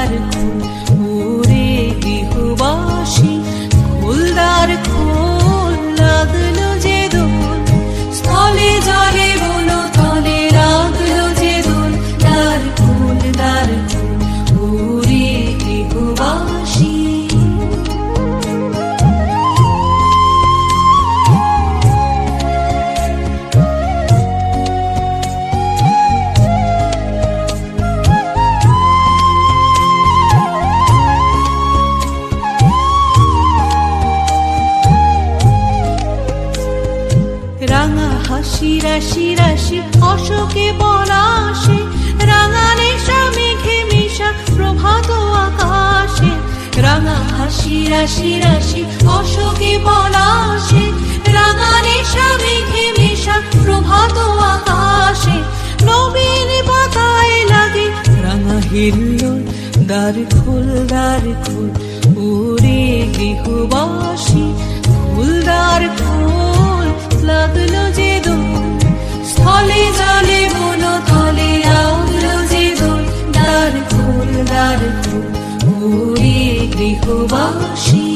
দ্বার খোল ওরে গৃহবাসী, খোল দ্বার খোল, লাগলো যে দোল, স্থলে জলে বলো তলে লাগলো যে দোল, দ্বার খোল ওরে গৃহবাসী। রাঙা হাসি রাশি রাশি অশোকে পলাশে, রাঙা নেশা মেঘে মেশা প্রভাত আকাশে, রাঙা হাসি রাশি রাশি অশোকে পলাশে, রাঙা নেশা মেঘে মেশা প্রভাত আকাশে, নবীন পাতায় লাগে রাঙা হিল্লোল, দ্বার খোল ওরে গৃহবাসী, খোল দ্বার খোল, লাগলো যে দোল, স্থলে জলে বলো তলে লাগলো যে দোল, দ্বার খোল ওরে গৃহবাসী।